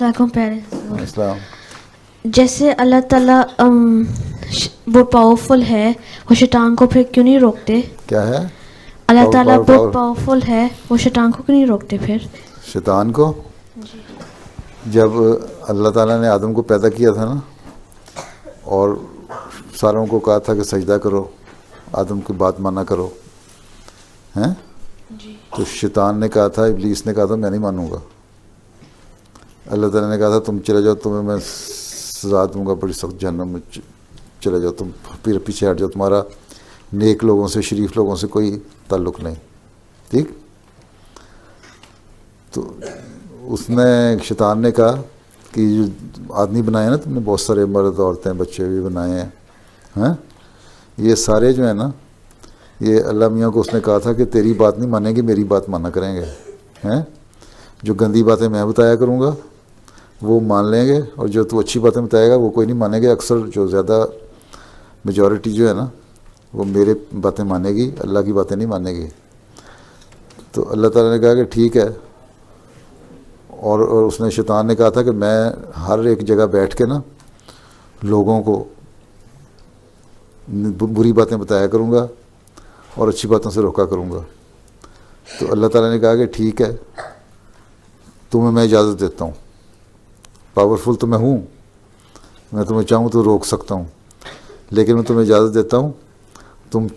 السلام علیکم اسلام. جیسے اللہ تعالیٰ وہ پاورفل ہے، وہ شیطان کو پھر کیوں نہیں روکتے؟ کیا ہے؟ اللہ تعالیٰ بہت پاورفل ہے، وہ شیطان کو کیوں نہیں روکتے پھر؟ شیطان کو جی. جب اللہ تعالیٰ نے آدم کو پیدا کیا تھا نا، اور ساروں کو کہا تھا کہ سجدہ کرو، آدم کی بات مانا کرو، ہیں؟ جی. تو شیطان نے کہا تھا، ابلیس نے کہا تھا میں نہیں مانوں گا. اللہ تعالیٰ نے کہا تھا تم چلے جاؤ، تمہیں میں سزا دوں گا بڑی سخت، جہنم میں چلے جاؤ، تم پھر پیچھے ہٹ جاؤ، تمہارا نیک لوگوں سے، شریف لوگوں سے کوئی تعلق نہیں. ٹھیک؟ تو اس نے، شیطان نے کہا کہ جو آدمی بنائے نا تم نے، بہت سارے مرد عورتیں بچے بھی بنائے ہیں، ہاں، یہ سارے جو ہیں نا، یہ اللہ میاں کو اس نے کہا تھا کہ تیری بات نہیں مانیں گے، میری بات مانا کریں گے، ہیں؟ جو گندی باتیں میں بتایا کروں گا وہ مان لیں گے، اور جو تو اچھی باتیں بتائے گا وہ کوئی نہیں مانے گے. اکثر جو زیادہ میجورٹی جو ہے نا وہ میرے باتیں مانے گی، اللہ کی باتیں نہیں مانے گی. تو اللہ تعالیٰ نے کہا کہ ٹھیک ہے. اور اس نے، شیطان نے کہا تھا کہ میں ہر ایک جگہ بیٹھ کے نا لوگوں کو بری باتیں بتایا کروں گا اور اچھی باتوں سے روکا کروں گا. تو اللہ تعالیٰ نے کہا کہ ٹھیک ہے، تمہیں میں اجازت دیتا ہوں، پاورفل تو میں ہوں، میں تمہیں چاہوں تو روک سکتا ہوں، لیکن میں تمہیں اجازت دیتا ہوں تم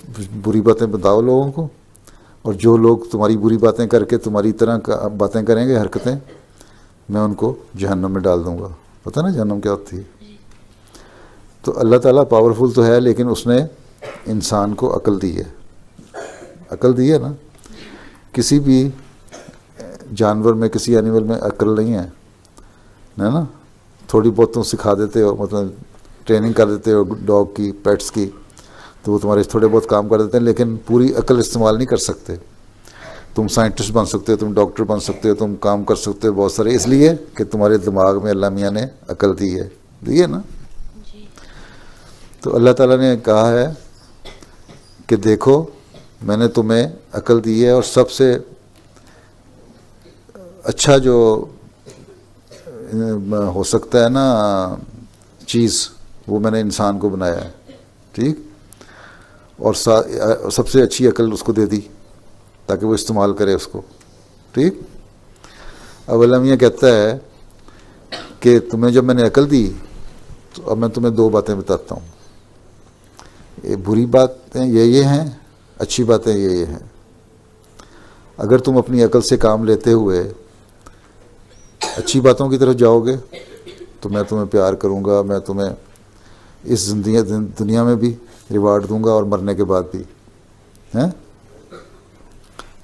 بری باتیں بتاؤ لوگوں کو، اور جو لوگ تمہاری بری باتیں کر کے تمہاری طرح باتیں کریں گے، حرکتیں، میں ان کو جہنم میں ڈال دوں گا. پتہ نا جہنم کیا ہوتی ہے؟ تو اللہ تعالیٰ پاورفل تو ہے، لیکن اس نے انسان کو عقل دی ہے. عقل دی ہے نا. کسی بھی جانور میں، کسی اینیمل میں عقل نہیں ہے نا. تھوڑی بہت تم سکھا دیتے ہو، مطلب ٹریننگ کر دیتے ہو ڈاگ کی، پیٹس کی، تو وہ تمہارے تھوڑے بہت کام کر دیتے ہیں، لیکن پوری عقل استعمال نہیں کر سکتے. تم سائنٹسٹ بن سکتے ہو، تم ڈاکٹر بن سکتے ہو، تم کام کر سکتے ہو بہت سارے، اس لیے کہ تمہارے دماغ میں اللہ میاں نے عقل دی ہے نا. تو اللہ تعالیٰ نے کہا ہے کہ دیکھو میں نے تمہیں عقل دی ہے، اور سب سے اچھا جو ہو سکتا ہے نا چیز، وہ میں نے انسان کو بنایا ہے. ٹھیک؟ اور سب سے اچھی عقل اس کو دے دی تاکہ وہ استعمال کرے اس کو. ٹھیک؟ اب اللہ میاں کہتا ہے کہ تمہیں جب میں نے عقل دی تو اب میں تمہیں دو باتیں بتاتا ہوں. یہ بری باتیں یہ ہیں، اچھی باتیں یہ ہیں. اگر تم اپنی عقل سے کام لیتے ہوئے اچھی باتوں کی طرف جاؤ گے تو میں تمہیں پیار کروں گا، میں تمہیں اس دنیا میں بھی ریوارڈ دوں گا اور مرنے کے بعد بھی، ہیں،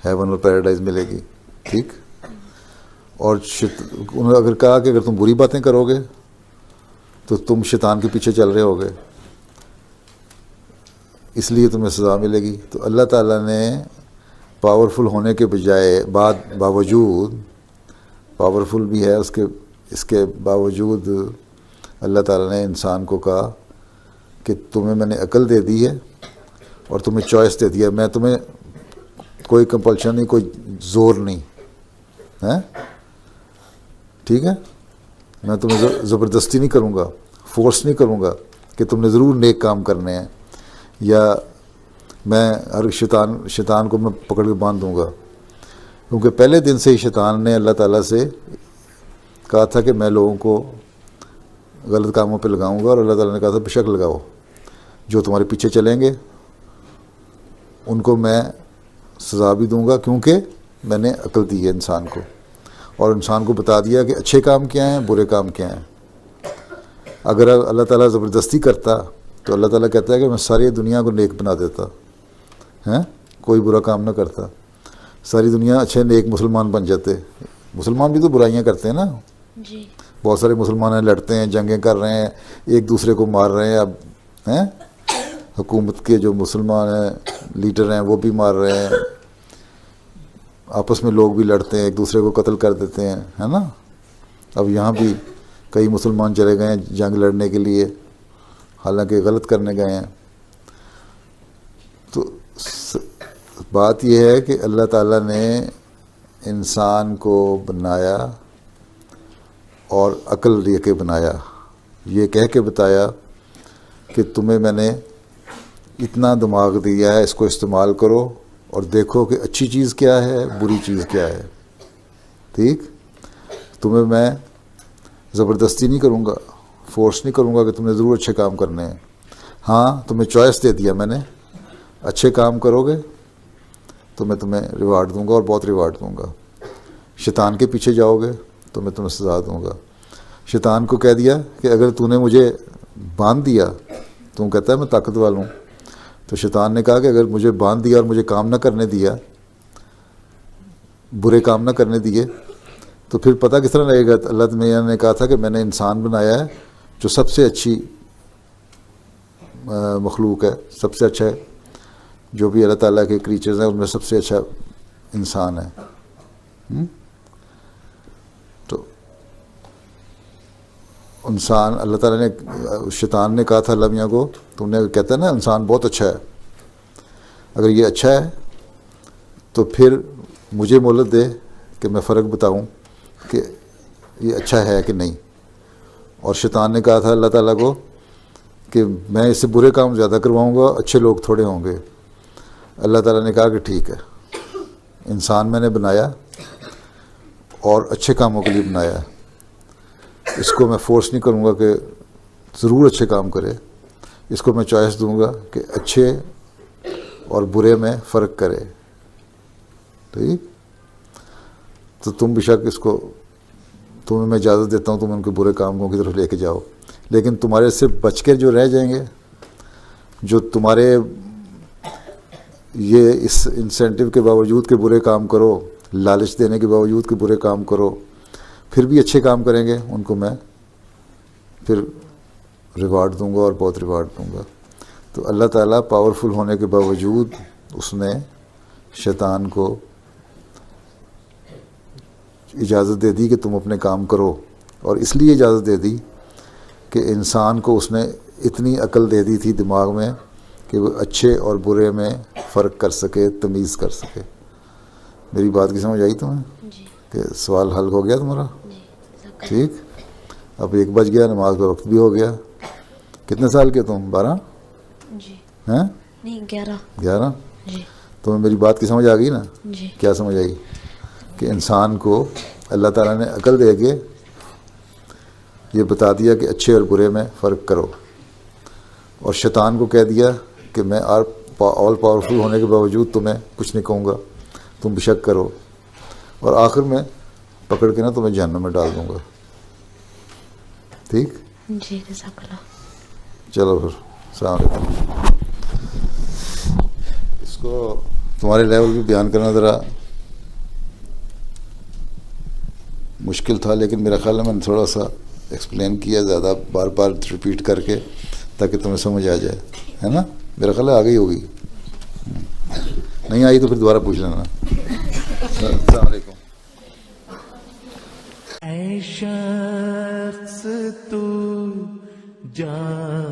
ہیون اور پیراڈائز ملے گی. ٹھیک؟ اور انہوں نے اگر کہا کہ اگر تم بری باتیں کرو گے تو تم شیطان کے پیچھے چل رہے ہوگے، اس لیے تمہیں سزا ملے گی. تو اللہ تعالیٰ نے پاورفل ہونے کے بجائے باوجود، پاورفل بھی ہے اس کے باوجود اللہ تعالیٰ نے انسان کو کہا کہ تمہیں میں نے عقل دے دی ہے اور تمہیں چوائس دے دیا. میں تمہیں کوئی کمپلشن نہیں، کوئی زور نہیں ہے. ٹھیک ہے؟ میں تمہیں زبردستی نہیں کروں گا، فورس نہیں کروں گا کہ تم نے ضرور نیک کام کرنے ہیں، یا میں ہر شیطان کو میں پکڑ کے باندھ دوں گا. کیونکہ پہلے دن سے ہی شیطان نے اللہ تعالیٰ سے کہا تھا کہ میں لوگوں کو غلط کاموں پہ لگاؤں گا، اور اللہ تعالیٰ نے کہا تھا بے شک لگاؤ، جو تمہارے پیچھے چلیں گے ان کو میں سزا بھی دوں گا، کیونکہ میں نے عقل دی ہے انسان کو، اور انسان کو بتا دیا کہ اچھے کام کیا ہیں، برے کام کیا ہیں. اگر اللہ تعالیٰ زبردستی کرتا تو اللہ تعالیٰ کہتا ہے کہ میں ساری دنیا کو نیک بنا دیتا، ہیں، کوئی برا کام نہ کرتا، ساری دنیا اچھے نیک مسلمان بن جاتے. مسلمان بھی تو برائیاں کرتے ہیں نا. جی. بہت سارے مسلمان ہیں، لڑتے ہیں، جنگیں کر رہے ہیں، ایک دوسرے کو مار رہے ہیں. اب ہیں حکومت کے جو مسلمان ہیں، لیڈر ہیں، وہ بھی مار رہے ہیں، آپس میں لوگ بھی لڑتے ہیں، ایک دوسرے کو قتل کر دیتے ہیں، ہے نا. اب یہاں بھی کئی مسلمان چلے گئے ہیں جنگ لڑنے کے لیے، حالانکہ غلط کرنے گئے ہیں. تو بات یہ ہے کہ اللہ تعالیٰ نے انسان کو بنایا اور عقل دے کے بنایا، یہ کہہ کے بتایا کہ تمہیں میں نے اتنا دماغ دیا ہے، اس کو استعمال کرو اور دیکھو کہ اچھی چیز کیا ہے، بری چیز کیا ہے. ٹھیک، تمہیں میں زبردستی نہیں کروں گا، فورس نہیں کروں گا کہ تم نے ضرور اچھے کام کرنے ہیں. ہاں تمہیں چوائس دے دیا میں نے، اچھے کام کرو گے تو میں تمہیں ریوارڈ دوں گا اور بہت ریوارڈ دوں گا. شیطان کے پیچھے جاؤ گے تو میں تمہیں سزا دوں گا. شیطان کو کہہ دیا کہ اگر تو نے مجھے باندھ دیا، تو کہتا ہے میں طاقت والا ہوں، تو شیطان نے کہا کہ اگر مجھے باندھ دیا اور مجھے کام نہ کرنے دیا، برے کام نہ کرنے دیے، تو پھر پتہ کس طرح لگے گا. اللہ تعالیٰ نے کہا تھا کہ میں نے انسان بنایا ہے جو سب سے اچھی مخلوق ہے، سب سے اچھا ہے، جو بھی اللہ تعالیٰ کے کریچرز ہیں ان میں سب سے اچھا انسان ہے. تو انسان، اللہ تعالیٰ نے، شیطان نے کہا تھا اللہ میاں کو، تم نے کہتا ہے نا انسان بہت اچھا ہے، اگر یہ اچھا ہے تو پھر مجھے مہلت دے کہ میں فرق بتاؤں کہ یہ اچھا ہے کہ نہیں. اور شیطان نے کہا تھا اللہ تعالیٰ کو کہ میں اس سے برے کام زیادہ کرواؤں گا، اچھے لوگ تھوڑے ہوں گے. اللہ تعالیٰ نے کہا کہ ٹھیک ہے، انسان میں نے بنایا اور اچھے کاموں کے لیے بنایا ہے، اس کو میں فورس نہیں کروں گا کہ ضرور اچھے کام کرے، اس کو میں چوائس دوں گا کہ اچھے اور برے میں فرق کرے. ٹھیک، تو تم بے شک اس کو، تمہیں میں اجازت دیتا ہوں تم ان کے برے کاموں کی طرف لے کے جاؤ، لیکن تمہارے سے بچ کے جو رہ جائیں گے، جو تمہارے یہ اس انسینٹیو کے باوجود کہ برے کام کرو، لالچ دینے کے باوجود کہ برے کام کرو، پھر بھی اچھے کام کریں گے، ان کو میں پھر ریوارڈ دوں گا اور بہت ریوارڈ دوں گا. تو اللہ تعالیٰ پاورفل ہونے کے باوجود اس نے شیطان کو اجازت دے دی کہ تم اپنے کام کرو، اور اس لیے اجازت دے دی کہ انسان کو اس نے اتنی عقل دے دی تھی دماغ میں کہ وہ اچھے اور برے میں فرق کر سکے، تمیز کر سکے. میری بات کی سمجھ آئی تمہیں؟ جی کہ سوال حل ہو گیا تمہارا؟ جی. ٹھیک، اب 1 بج گیا، نماز کا وقت بھی ہو گیا. کتنے سال کے تم؟ 12 جی ہیں؟ نہیں 11. 11. جی تمہیں میری بات کی سمجھ آ گئی نا؟ جی کیا سمجھ آئی؟ کہ انسان کو اللہ تعالیٰ نے عقل دے کے یہ بتا دیا کہ اچھے اور برے میں فرق کرو، اور شیطان کو کہہ دیا کہ میں آل پاورفل ہونے کے باوجود تمہیں کچھ نہیں کہوں گا، تم بے شک کرو، اور آخر میں پکڑ کے نا تمہیں جہنم میں ڈال دوں گا. ٹھیک، جی جزاک اللہ. چلو پھر السلام علیکم. اس کو تمہارے لیول پہ بیان کرنا ذرا مشکل تھا، لیکن میرا خیال ہے میں نے تھوڑا سا ایکسپلین کیا، زیادہ بار بار ریپیٹ کر کے، تاکہ تمہیں سمجھ آ جائے، ہے نا؟ میرا خیال ہے آ گئی ہوگی، نہیں آئی تو پھر دوبارہ پوچھ لینا. السلام علیکم. اے شخص تو جان